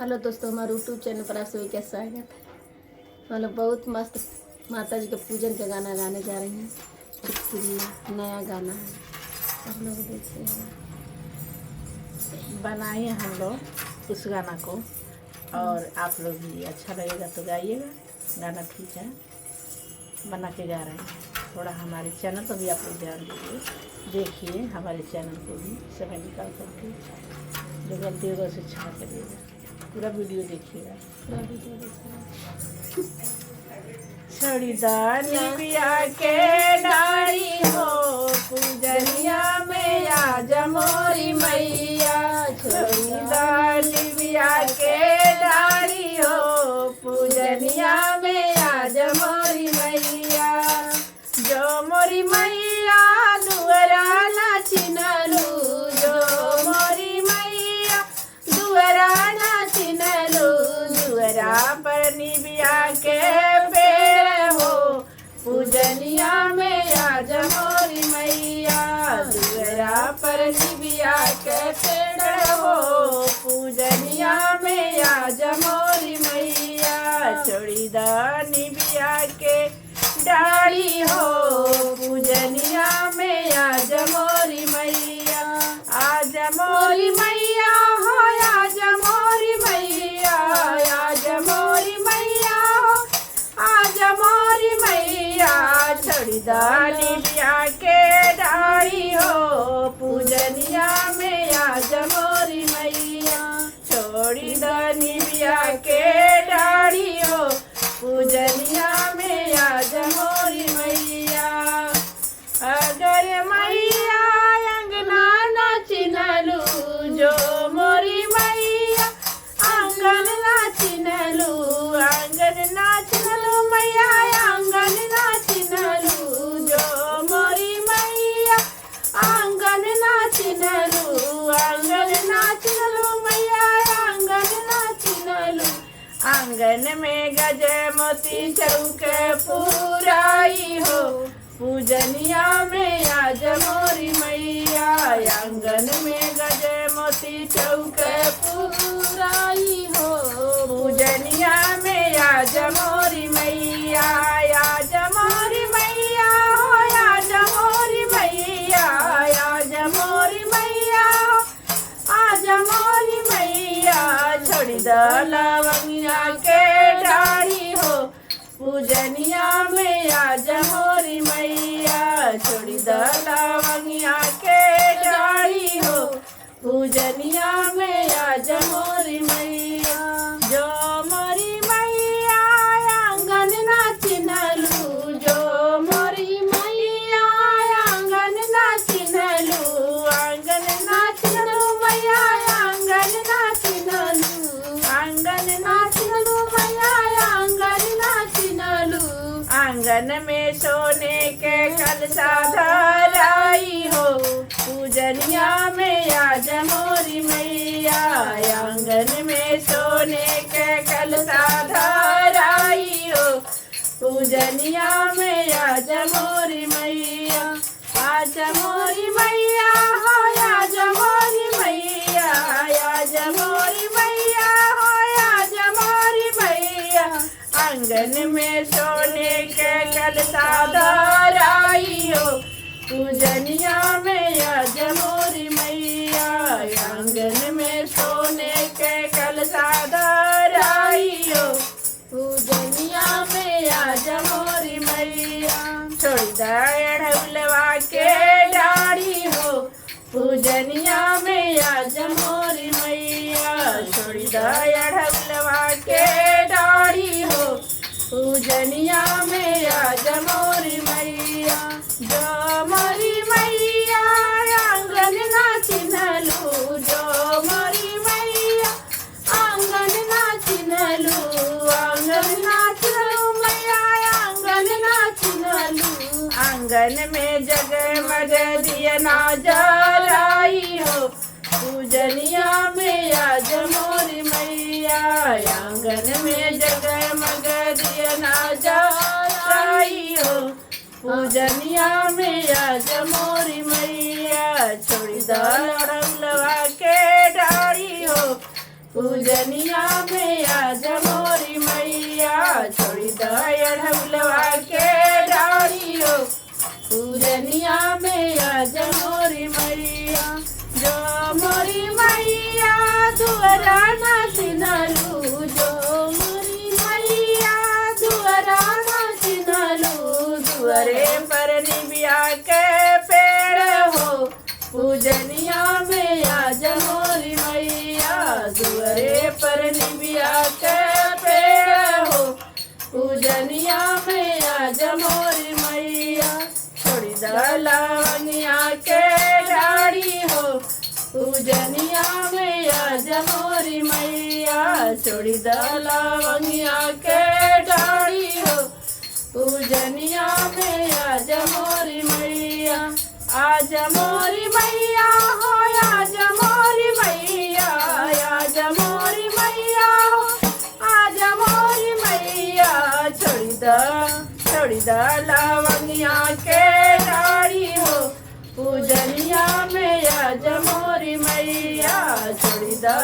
Hello दोस्तों, हमारे YouTube channel पर आप सभी का स्वागत है। हम लोग बहुत मस्त माता जी के पूजन का गाना गाने जा रही हैं। चुटकुली नया गाना है, आप लोग देखिए। बनाइए हम लोग उस गाना को और आप लोग भी अच्छा लगेगा तो गाइएगा। गाना ठीक है, बना के गा रहे हैं। थोड़ा हमारे चैनल पर भी आप लोग ध्यान दीजिए, देखिए हमारे चैनल को भी समय निकाल करके जो गलती होगा उसे क्षमा करिएगा। पूरा वीडियो देखिएगा। छोड़ी दानी बिया के डारी हो पूजनिया में आज मोरी मैया। छोड़ी दानी बिया के डारी हो पूजनिया में आज मोरी मैया। जो मोरी मैया दुअरा नाचिनलू, जो मोरी मैया दुअरा नाचिनलू। दुअरा पर निबिया के पेड़ हो पूजनिया में आज मोरी मैया। दुअरा पर निबिया के पेड़ हो पूजनिया में आज मोरी मैया। छोड़ी दा निबिया के डाली हो पूजनिया में आज मोरी मैया। आज मोरी मैया हो, आज मोरी मैया, आज मोरी मैया हो, आज मोरी मैया। छोड़ी दानी बिया के डाली हो पूजनिया में आज मोरी मैया। छोड़ी दानी बिया के डाली हो पूजनिया में आज मोरी मैया। अगर मैया अंगना नाचिनलू, जो मोरी मैया आंगन नाचिनलू। आंगन नाचिनलू मैया आंगन नाचिनलू। जो मोरी मैया आंगन नाचिनलू। आंगन नाचिनलू मैया आंगन नाचिनलू। आंगन में गज मोती चौक पुराई हो पूजनिया में आज मोरी मैया। आंगन में गज मोती चौक पुराई हो पूजनिया में आज मोरी मैया। आज मोरी मैया हो, आज मोरी मैया, आज मोरी मैया हो, आज मोरी मैया। छोड़ी द लवंगिया के डाली हो पूजनिया में आज मोरी मैया। छोड़ी द लवंगिया के डाली हो पूजनिया में आज मोरी मैया। जो मोरी मैया आंगन नाचिनलू, जो मोरी मैया आंगन नाचिनलू। आंगन नाचिनलू मैया आंगन नाचिनलू। आंगन नाचिनलू मैया आंगन नाचिनलू। आंगन में सोने के कलशा धराई हो पूजनिया में आज मोरी मैया। आंगन में सोने के कलशा धराई हो पूजनिया में आज मोरी मैया। आज मोरी मैया हो, आज मोरी मैया, आज मोरी मैया हो, आज मोरी मैया। आंगन में सोने के कलशा धराई हो पूजनिया में आज मोरी मैया। आंगन में सोने के कलशा धराई हो पूजनिया में आज मोरी मैया। छोड़ी ढौलवा के डाढ़ी हो पूजनिया में आज मोरी मैया। छोड़ी ढौलवा के डाढ़ी हो पूजनिया में आज मोरी मैया। जो मोरी मैया आंगन नाचिनलू, जो मोरी मैया आंगन नाचिनलू। आंगन नाचिनलू मैया आंगन नाचिनलू। आंगन में जगमग दिया ना जलाई हो पूजनिया में आज मोरी मैया। आंगन में जगमग दिया ना जलाई हो पूजनिया में आज मोरी मैया। छोड़ी द लड़लवा के डारी हो पूजनिया में आज मोरी मैया छोड़ी दड़ौलवा के डारी हो पूजनिया में आज मोरी मैया जो मोरी मैया दुआरा ना चिन्हलू जो मोरी मैया दुआरा ना चिन्हलू दुआरे पर निबिया के पेड़ हो पूजनिया में आज मोरी मैया दुआरे पर निबिया के पेड़ हो पूजनिया में आज मोरी मैया छोड़ी दलवनिया के डाड़ी हो पूजनिया में आज मोरी मैया छोड़ी दलवनिया के डाड़ी हो पूजनिया में आज मोरी मैया आज मोरी मैया हो आज मोरी मैया आज मोरी मैया हो आज मोरी मैया छोड़ी द लवंगिया के डाड़ी हो पूजनिया में आज मोरी मैया छोड़ी द